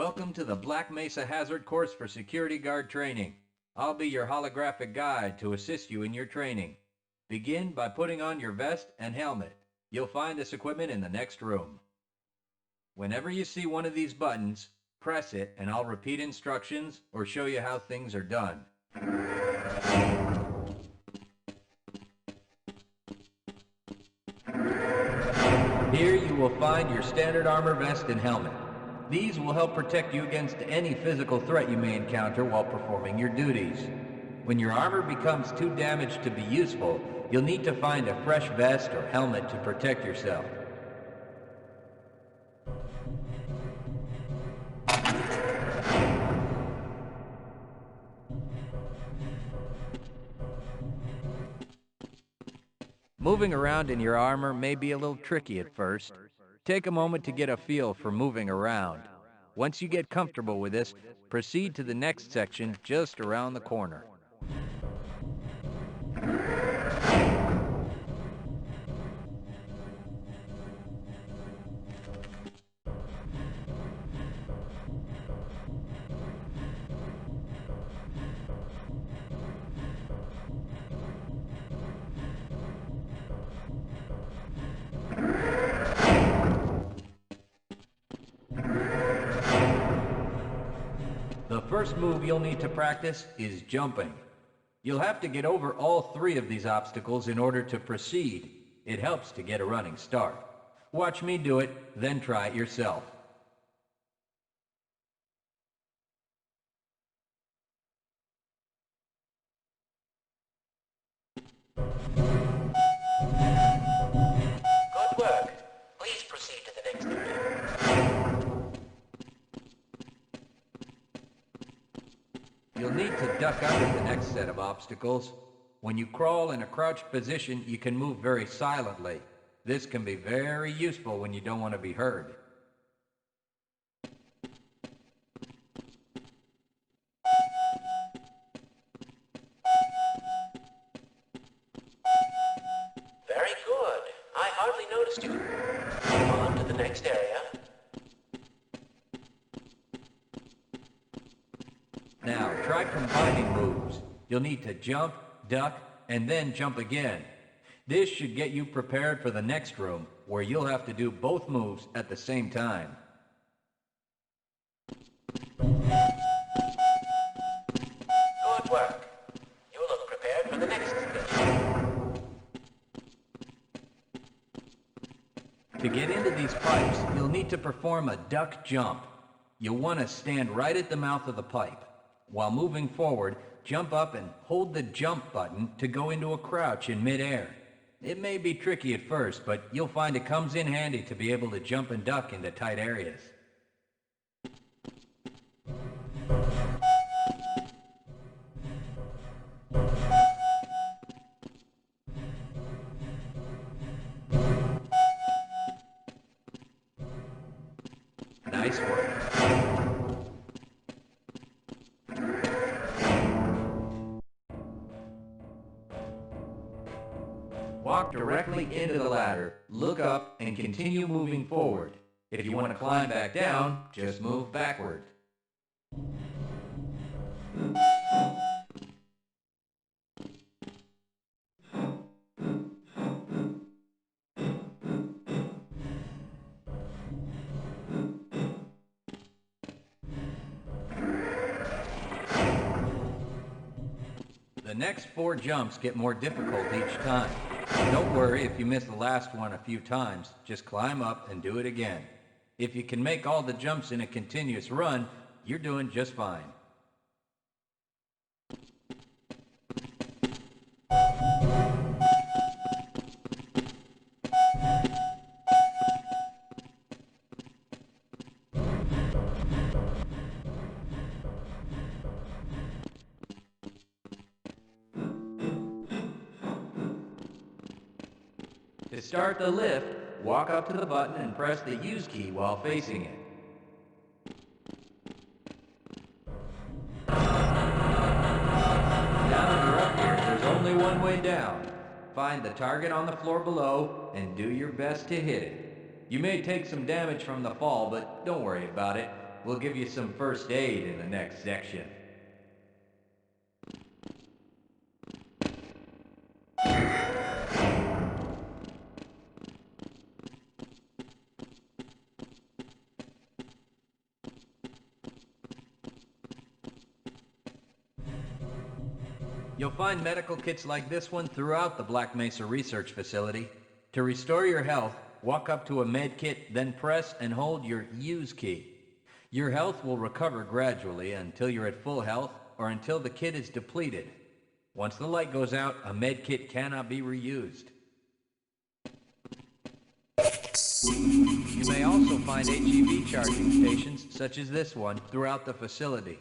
Welcome to the Black Mesa Hazard Course for Security Guard Training. I'll be your holographic guide to assist you in your training. Begin by putting on your vest and helmet. You'll find this equipment in the next room. Whenever you see one of these buttons, press it and I'll repeat instructions or show you how things are done. Here you will find your standard armor vest and helmet. These will help protect you against any physical threat you may encounter while performing your duties. When your armor becomes too damaged to be useful, you'll need to find a fresh vest or helmet to protect yourself. Moving around in your armor may be a little tricky at first. Take a moment to get a feel for moving around. Once you get comfortable with this, proceed to the next section just around the corner. The first move you'll need to practice is jumping. You'll have to get over all three of these obstacles in order to proceed. It helps to get a running start. Watch me do it, then try it yourself. Good work. Please proceed to the next area. You'll need to duck under the next set of obstacles. When you crawl in a crouched position, you can move very silently. This can be very useful when you don't want to be heard. Very good. I hardly noticed you. On to the next area. Now, try combining moves. You'll need to jump, duck, and then jump again. This should get you prepared for the next room, where you'll have to do both moves at the same time. Good work. You look prepared for the next station. To get into these pipes, you'll need to perform a duck jump. You'll want to stand right at the mouth of the pipe. While moving forward, jump up and hold the jump button to go into a crouch in midair. It may be tricky at first, but you'll find it comes in handy to be able to jump and duck into tight areas. Nice work. Walk directly into the ladder, look up, and continue moving forward. If you want to climb back down, just move backward. The next 4 jumps get more difficult each time. Don't worry if you miss the last one a few times, just climb up and do it again. If you can make all the jumps in a continuous run, you're doing just fine. To start the lift, walk up to the button and press the use key while facing it. Now that you're up here, there's only one way down. Find the target on the floor below and do your best to hit it. You may take some damage from the fall, but don't worry about it. We'll give you some first aid in the next section. You'll find medical kits like this one throughout the Black Mesa Research Facility. To restore your health, walk up to a med kit, then press and hold your use key. Your health will recover gradually until you're at full health or until the kit is depleted. Once the light goes out, a med kit cannot be reused. You may also find HEV charging stations, such as this one, throughout the facility.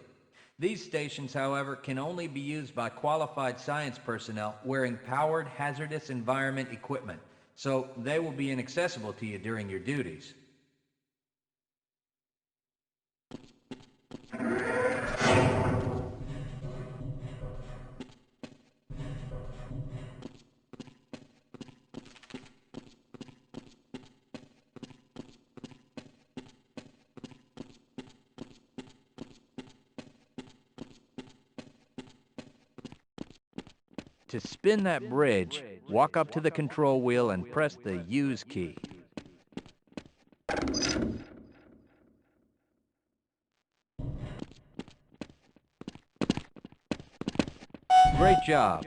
These stations, however, can only be used by qualified science personnel wearing powered hazardous environment equipment, so they will be inaccessible to you during your duties. To spin that bridge, walk up to the control wheel and press the use key. Great job.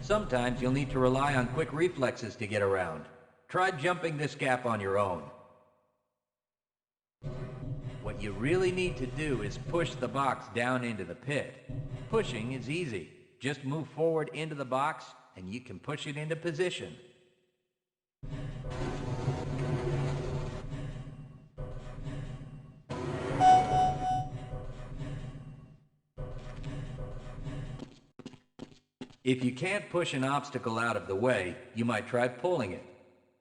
Sometimes you'll need to rely on quick reflexes to get around. Try jumping this gap on your own. What you really need to do is push the box down into the pit. Pushing is easy. Just move forward into the box and you can push it into position. If you can't push an obstacle out of the way, you might try pulling it.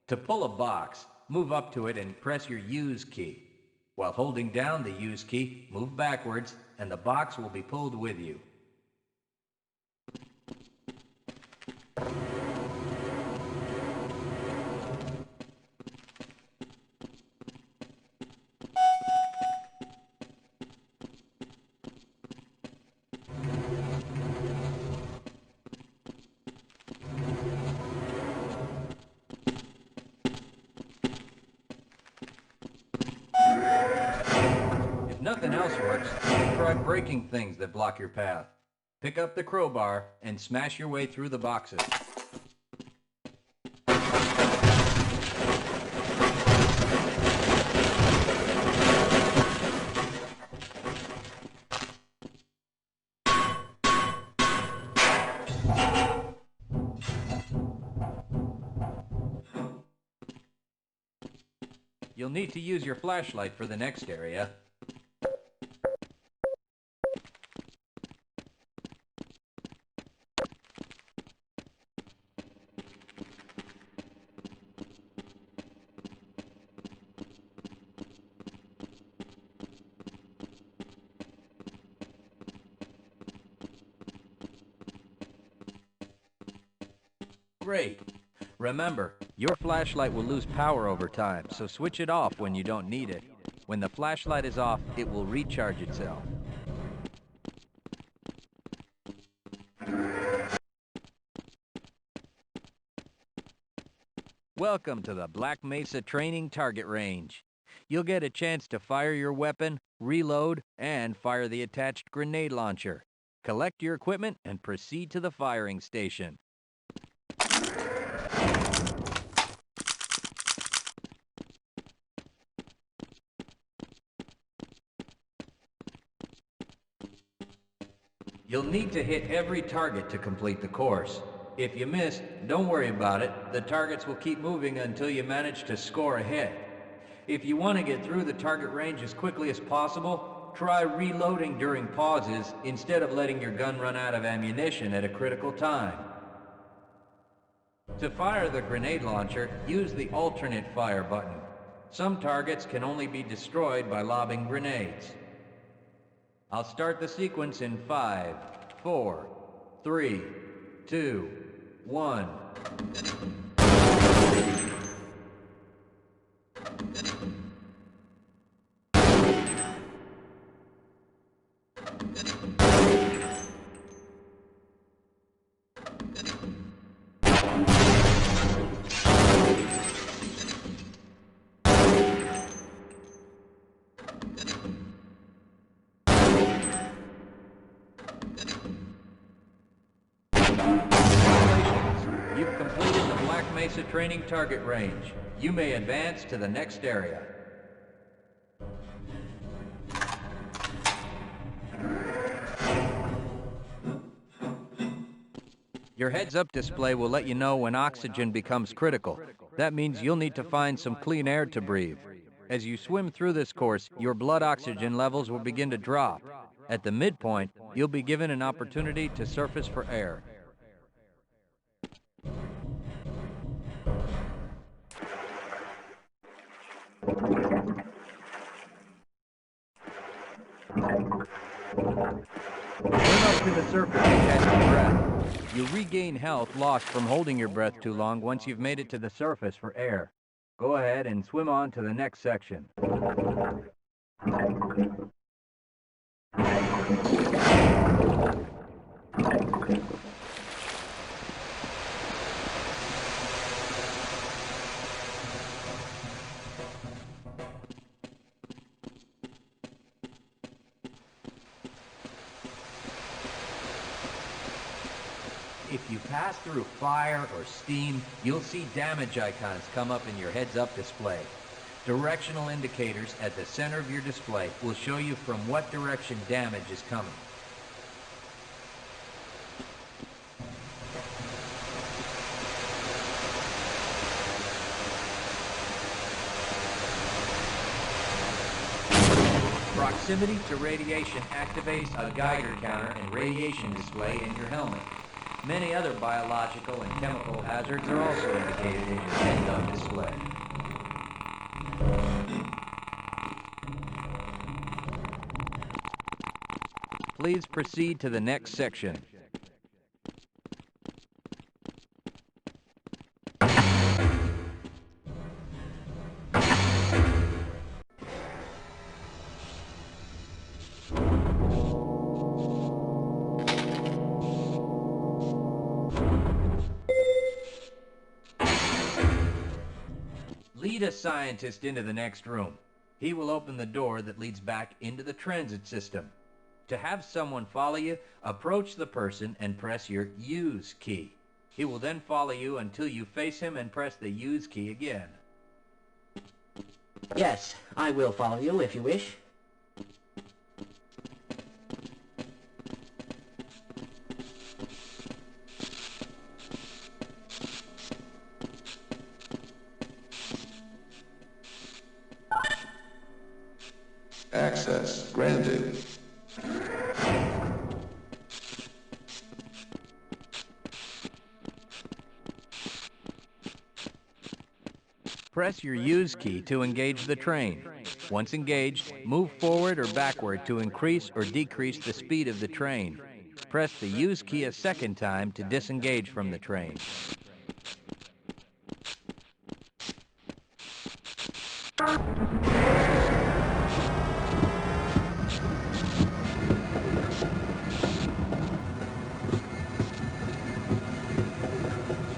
To pull a box, move up to it and press your use key. While holding down the use key, move backwards and the box will be pulled with you. If nothing else works, try breaking things that block your path. Pick up the crowbar and smash your way through the boxes. You'll need to use your flashlight for the next area. Great. Remember, your flashlight will lose power over time, so switch it off when you don't need it. When the flashlight is off, it will recharge itself. Welcome to the Black Mesa Training Target Range. You'll get a chance to fire your weapon, reload, and fire the attached grenade launcher. Collect your equipment and proceed to the firing station. You'll need to hit every target to complete the course. If you miss, don't worry about it. The targets will keep moving until you manage to score a hit. If you want to get through the target range as quickly as possible, try reloading during pauses instead of letting your gun run out of ammunition at a critical time. To fire the grenade launcher, use the alternate fire button. Some targets can only be destroyed by lobbing grenades. I'll start the sequence in 5, 4, 3, 2, 1. Congratulations! You've completed the Black Mesa training target range. You may advance to the next area. Your heads-up display will let you know when oxygen becomes critical. That means you'll need to find some clean air to breathe. As you swim through this course, your blood oxygen levels will begin to drop. At the midpoint, you'll be given an opportunity to surface for air. Swim up to the surface and catch your breath. You regain health lost from holding your breath too long once you've made it to the surface for air. Go ahead and swim on to the next section. If you pass through fire or steam, you'll see damage icons come up in your heads-up display. Directional indicators at the center of your display will show you from what direction damage is coming. Proximity to radiation activates a Geiger counter and radiation display in your helmet. Many other biological and chemical hazards are also indicated in your heads-up display. Please proceed to the next section. Lead a scientist into the next room. He will open the door that leads back into the transit system. To have someone follow you, approach the person and press your Use key. He will then follow you until you face him and press the Use key again. Yes, I will follow you if you wish. Access granted. Press your Use key to engage the train. Once engaged, move forward or backward to increase or decrease the speed of the train. Press the Use key a second time to disengage from the train.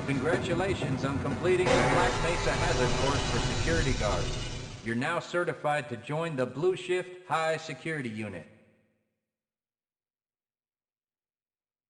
Congratulations on completing the Black Mesa Hazard Course for security guards. You're now certified to join the Blue Shift High Security Unit.